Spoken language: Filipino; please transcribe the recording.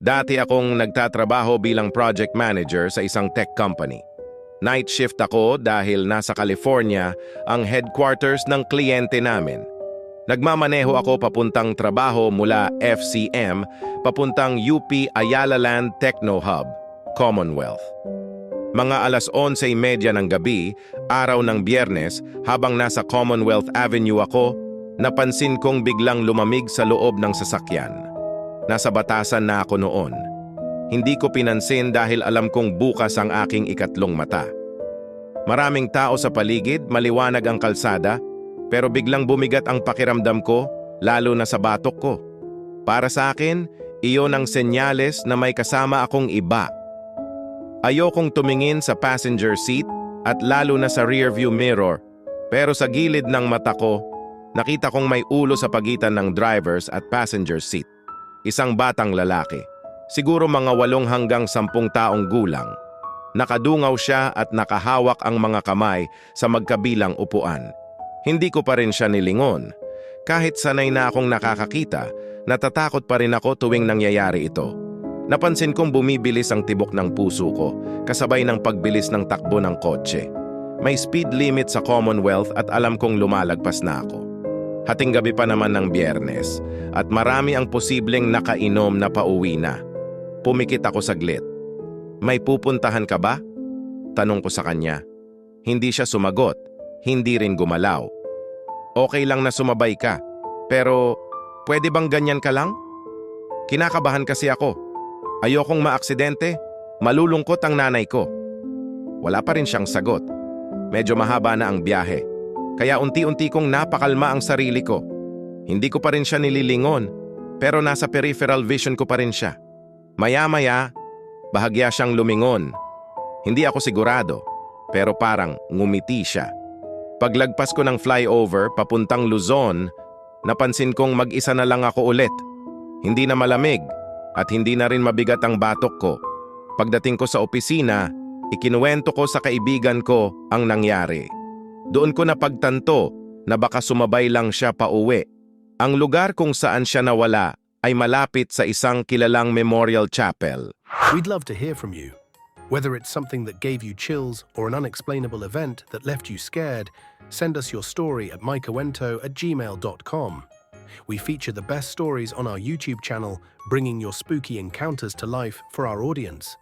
Dati akong nagtatrabaho bilang project manager sa isang tech company. Night shift ako dahil nasa California ang headquarters ng kliyente namin. Nagmamaneho ako papuntang trabaho mula FCM papuntang UP Ayala Land Techno Hub, Commonwealth. Mga alas 11:30 ng gabi, araw ng Biyernes, habang nasa Commonwealth Avenue ako, napansin kong biglang lumamig sa loob ng sasakyan. Nasa batasan na ako noon. Hindi ko pinansin dahil alam kong bukas ang aking ikatlong mata. Maraming tao sa paligid, maliwanag ang kalsada, pero biglang bumigat ang pakiramdam ko, lalo na sa batok ko. Para sa akin, iyon ang senyales na may kasama akong iba. Ayokong tumingin sa passenger seat at lalo na sa rearview mirror, pero sa gilid ng mata ko, nakita kong may ulo sa pagitan ng driver's at passenger seat. Isang batang lalaki. Siguro mga 8 hanggang 10 taong gulang. Nakadungaw siya at nakahawak ang mga kamay sa magkabilang upuan. Hindi ko pa rin siya nilingon. Kahit sanay na akong nakakakita, natatakot pa rin ako tuwing nangyayari ito. Napansin kong bumibilis ang tibok ng puso ko, kasabay ng pagbilis ng takbo ng kotse. May speed limit sa Commonwealth at alam kong lumalagpas na ako. Hating gabi pa naman ng Biyernes at marami ang posibleng nakainom na pauwi na. Pumikit ako saglit. May pupuntahan ka ba? Tanong ko sa kanya. Hindi siya sumagot, hindi rin gumalaw. Okay lang na sumabay ka, pero pwede bang ganyan ka lang? Kinakabahan kasi ako. Ayokong maaksidente, malulungkot ang nanay ko. Wala pa rin siyang sagot. Medyo mahaba na ang biyahe. Kaya unti-unti kong napakalma ang sarili ko. Hindi ko pa rin siya nililingon, pero nasa peripheral vision ko pa rin siya. Maya-maya, bahagya siyang lumingon. Hindi ako sigurado, pero parang ngumiti siya. Paglagpas ko ng flyover papuntang Luzon, napansin kong mag-isa na lang ako ulit. Hindi na malamig at hindi na rin mabigat ang batok ko. Pagdating ko sa opisina, ikinuwento ko sa kaibigan ko ang nangyari. Doon ko napagtanto na baka sumabay lang siya pauwi. Ang lugar kung saan siya nawala ay malapit sa isang kilalang memorial chapel. We'd love to hear from you. Whether it's something that gave you chills or an unexplainable event that left you scared, send us your story at mykawento@gmail.com. We feature the best stories on our YouTube channel, bringing your spooky encounters to life for our audience.